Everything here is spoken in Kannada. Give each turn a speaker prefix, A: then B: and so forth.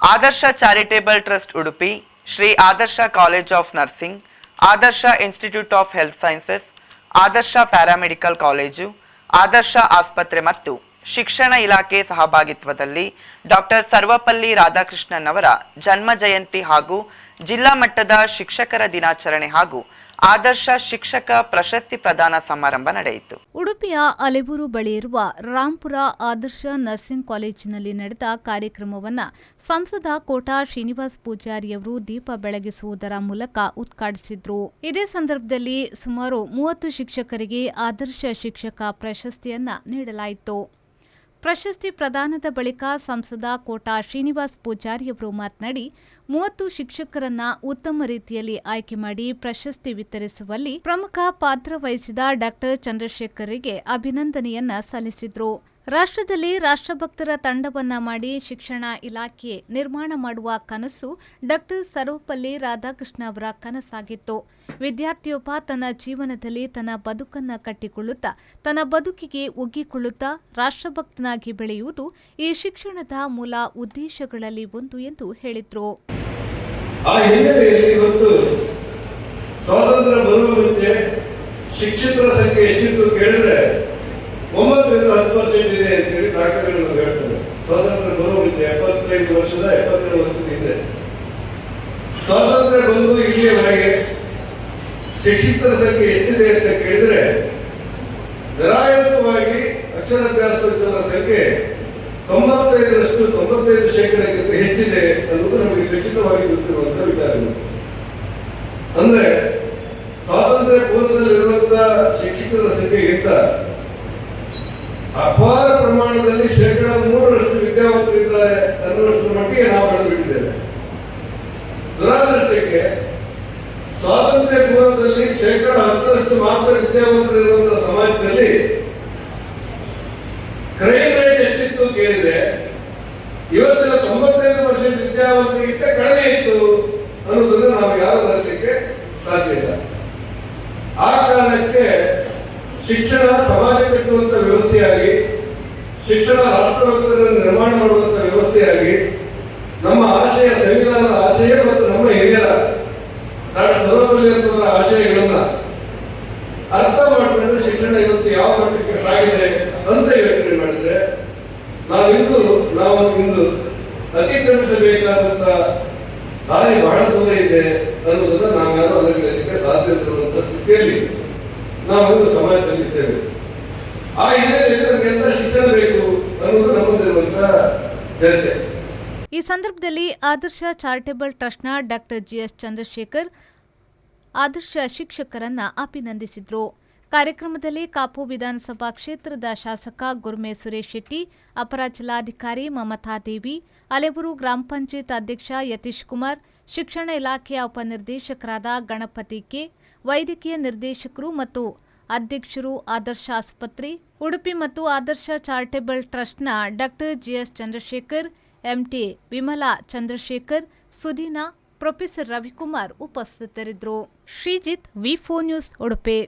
A: Adarsh charitable trust Udupi, Shri Adarsha college of nursing, Adarsha institute of health sciences, Adarsha paramedical college, Adarsha ಆಸ್ಪತ್ರೆ ಮತ್ತು ಶಿಕ್ಷಣ ಇಲಾಖೆ ಸಹಭಾಗಿತ್ವದಲ್ಲಿ ಡಾಕ್ಟರ್ ಸರ್ವಪಲ್ಲಿ ರಾಧಾಕೃಷ್ಣನ್ ಅವರ ಜನ್ಮ ಜಯಂತಿ ಹಾಗೂ ಜಿಲ್ಲಾ ಮಟ್ಟದ ಶಿಕ್ಷಕರ ದಿನಾಚರಣೆ ಹಾಗೂ ಆದರ್ಶ ಶಿಕ್ಷಕ ಪ್ರಶಸ್ತಿ ಪ್ರದಾನ ಸಮಾರಂಭ ನಡೆಯಿತು.
B: ಉಡುಪಿಯ ಅಲೆಬೂರು ಬಳಿ ಇರುವ ರಾಂಪುರ ಆದರ್ಶ ನರ್ಸಿಂಗ್ ಕಾಲೇಜಿನಲ್ಲಿ ನಡೆದ ಕಾರ್ಯಕ್ರಮವನ್ನು ಸಂಸದ ಕೋಟಾ ಶ್ರೀನಿವಾಸ್ ಪೂಜಾರಿಯವರು ದೀಪ ಬೆಳಗಿಸುವುದರ ಮೂಲಕ ಉದ್ಘಾಟಿಸಿದ್ರು. ಇದೇ ಸಂದರ್ಭದಲ್ಲಿ ಸುಮಾರು 30 ಶಿಕ್ಷಕರಿಗೆ ಆದರ್ಶ ಶಿಕ್ಷಕ ಪ್ರಶಸ್ತಿಯನ್ನ ನೀಡಲಾಯಿತು. ಪ್ರಶಸ್ತಿ ಪ್ರದಾನದ ಬಳಿಕ ಸಂಸದ ಕೋಟಾ ಶ್ರೀನಿವಾಸ್ ಪೂಜಾರಿಯವರು ಮಾತನಾಡಿ 30 ಶಿಕ್ಷಕರನ್ನ ಉತ್ತಮ ರೀತಿಯಲ್ಲಿ ಆಯ್ಕೆ ಮಾಡಿ ಪ್ರಶಸ್ತಿ ವಿತರಿಸುವಲ್ಲಿ ಪ್ರಮುಖ ಪಾತ್ರ ವಹಿಸಿದ ಡಾಕ್ಟರ್ ಚಂದ್ರಶೇಖರ್ಗೆ ಅಭಿನಂದನೆಯನ್ನ ಸಲ್ಲಿಸಿದ್ರು. ರಾಷ್ಟ್ರದಲ್ಲಿ ರಾಷ್ಟ್ರಭಕ್ತರ ತಂಡವನ್ನ ಮಾಡಿ ಶಿಕ್ಷಣ ಇಲಾಖೆ ನಿರ್ಮಾಣ ಮಾಡುವ ಕನಸು ಡಾಕ್ಟರ್ ಸರ್ವಪಲ್ಲಿ ರಾಧಾಕೃಷ್ಣ ಅವರ ಕನಸಾಗಿತ್ತು. ವಿದ್ಯಾರ್ಥಿಯೊಬ್ಬ ತನ್ನ ಜೀವನದಲ್ಲಿ ತನ್ನ ಬದುಕನ್ನ ಕಟ್ಟಿಕೊಳ್ಳುತ್ತಾ ತನ್ನ ಬದುಕಿಗೆ ಒಗ್ಗಿಕೊಳ್ಳುತ್ತಾ ರಾಷ್ಟ್ರಭಕ್ತನಾಗಿ ಬೆಳೆಯುವುದು ಈ ಶಿಕ್ಷಣದ ಮೂಲ ಉದ್ದೇಶಗಳಲ್ಲಿ ಒಂದು ಎಂದು ಹೇಳಿದ್ರು.
C: ಆ ಹಿನ್ನೆಲೆಯಲ್ಲಿ ಇವತ್ತು ಸ್ವಾತಂತ್ರ್ಯ ಬರುವ ಮುಂಚೆ ಶಿಕ್ಷಕರ ಸಂಖ್ಯೆ ಎಷ್ಟಿತ್ತು ಕೇಳಿದ್ರೆ 9ರಿಂದ 10% ಇದೆ ಅಂತೇಳಿ ದಾಖಲೆಗಳನ್ನು ಹೇಳ್ತಾರೆ. ಸ್ವಾತಂತ್ರ್ಯ ಬರುವ ಮುಂಚೆ 75 ವರ್ಷದ 72 ವರ್ಷದ ಹಿಂದೆ ಸ್ವಾತಂತ್ರ್ಯ ಬಂದು ಇಲ್ಲಿಯವರೆಗೆ ಶಿಕ್ಷಕರ ಸಂಖ್ಯೆ ಎಷ್ಟಿದೆ ಅಂತ ಕೇಳಿದ್ರೆ ನಿರಾಯಸವಾಗಿ ಅಕ್ಷರಾಭ್ಯಾಸದವರ ಸಂಖ್ಯೆ 95% ಹೆಚ್ಚಿದೆ ಅನ್ನೋದು ನಮಗೆ ಖಚಿತವಾಗಿ ಗೊತ್ತಿರುವಂತಹ ವಿಚಾರಗಳು. ಅಂದ್ರೆ ಸ್ವಾತಂತ್ರ್ಯ ಪೂರ್ವದಲ್ಲಿರುವಂತಹ ಶಿಕ್ಷಕರ ಸಂಖ್ಯೆಗಿಂತ ಅಪಾರ ಪ್ರಮಾಣದಲ್ಲಿ 3% ವಿದ್ಯಾವಂತರಿದ್ದಾರೆ ಅನ್ನುವಷ್ಟರ ಮಟ್ಟಿಗೆ ನಾವು ಬೆಳೆದುಬಿಟ್ಟಿದ್ದೇವೆ. ದುರಾದೃಷ್ಟಕ್ಕೆ ಸ್ವಾತಂತ್ರ್ಯ ಪೂರ್ವದಲ್ಲಿ 10% ಮಾತ್ರ ವಿದ್ಯಾವಂತರಿರುವಂತಹ ಸಮಾಜದಲ್ಲಿ ಕ್ರೈಮ್ ರೇಟ್ ಎಷ್ಟಿತ್ತು ಕೇಳಿದ್ರೆ ಇವತ್ತಿನ 95% ವಿದ್ಯಾವಂತರಿಗಿಂತ ಕಡಿಮೆ ಇತ್ತು ಅನ್ನೋದನ್ನು ನಾವು ಯಾರು ಬರಲಿಕ್ಕೆ ಸಾಧ್ಯ ಇಲ್ಲ. ಆ ಕಾರಣಕ್ಕೆ ಶಿಕ್ಷಣ ಸಮಾಜ ಕಟ್ಟುವಂತ ವ್ಯವಸ್ಥೆಯಾಗಿ, ಶಿಕ್ಷಣ ರಾಷ್ಟ್ರಭಕ್ತರನ್ನು ನಿರ್ಮಾಣ ಮಾಡುವಂತ ವ್ಯವಸ್ಥೆಯಾಗಿ ನಮ್ಮ ಆಶಯ, ಸಂವಿಧಾನದ ಆಶಯ ಮತ್ತು ನಮ್ಮ ಹಿರಿಯರ ಡಾಕ್ಟರ್ ಸರ್ವಪಲ್ಲಿ ಅವರ ಆಶಯಗಳನ್ನ ಅರ್ಥ ಮಾಡಿಕೊಂಡು ಶಿಕ್ಷಣ ಇವತ್ತು ಯಾವ ಮಟ್ಟಕ್ಕೆ ಸಾಗಿದೆ ಅಂತ ಯೋಚನೆ ಮಾಡಿದ್ರೆ ನಾವು ಇಂದು ಅತಿಕ್ರಮಿಸಬೇಕಾದಂತ ದಾರಿ ಬಹಳ ದೂರ ಇದೆ ಅನ್ನೋದನ್ನ ನಾವ್ಯಾರು ಅಲ್ಲಿಗೆ ಸಾಧ್ಯ ಇರುವಂತ ಸ್ಥಿತಿಯಲ್ಲಿ ನಾವು ಸಮಾಜದಲ್ಲಿದ್ದೇವೆ. ಆ ಹಿನ್ನೆಲೆಯಲ್ಲಿ ನಮಗೆ ಎಂತ ಶಿಕ್ಷಣ ಬೇಕು ಅನ್ನೋದು ನಮ್ಮಲ್ಲಿರುವಂತಹ ಚರ್ಚೆ.
B: ಈ ಸಂದರ್ಭದಲ್ಲಿ ಆದರ್ಶ ಚಾರಿಟೇಬಲ್ ಟ್ರಸ್ಟ್ನ ಡಾಕ್ಟರ್ ಜಿಎಸ್ ಚಂದ್ರಶೇಖರ್ ಆದರ್ಶ ಶಿಕ್ಷಕರನ್ನ ಅಭಿನಂದಿಸಿದ್ರು. ಕಾರ್ಯಕ್ರಮದಲ್ಲಿ ಕಾಪು ವಿಧಾನಸಭಾ ಕ್ಷೇತ್ರದ ಶಾಸಕ ಗುರ್ಮೆ ಸುರೇಶ್ ಶೆಟ್ಟಿ, ಅಪರ ಜಿಲ್ಲಾಧಿಕಾರಿ ಮಮತಾ ದೇವಿ, ಅಲೆಬೂರು ಗ್ರಾಮ ಪಂಚಾಯತ್ ಅಧ್ಯಕ್ಷ ಯತೀಶ್ ಕುಮಾರ್, ಶಿಕ್ಷಣ ಇಲಾಖೆಯ ಉಪನಿರ್ದೇಶಕರಾದ ಗಣಪತಿ ಕೆ, ವೈದ್ಯಕೀಯ ನಿರ್ದೇಶಕರು ಮತ್ತು ಅಧ್ಯಕ್ಷರು, ಆದರ್ಶ ಆಸ್ಪತ್ರೆ ಉಡುಪಿ ಮತ್ತು ಆದರ್ಶ ಚಾರಿಟೇಬಲ್ ಟ್ರಸ್ಟ್ನ ಡಾಕ್ಟರ್ ಜಿಎಸ್ ಚಂದ್ರಶೇಖರ್, ಎಂಟಿ ವಿಮಲಾ ಚಂದ್ರಶೇಖರ್, ಸುದೀನಾ, ಪ್ರೊಫೆಸರ್ ರವಿಕುಮಾರ್ ಉಪಸ್ಥಿತರಿದ್ದರು. ಶ್ರೀಜಿತ್, ವಿ4 ನ್ಯೂಸ್, ಉಡುಪಿ.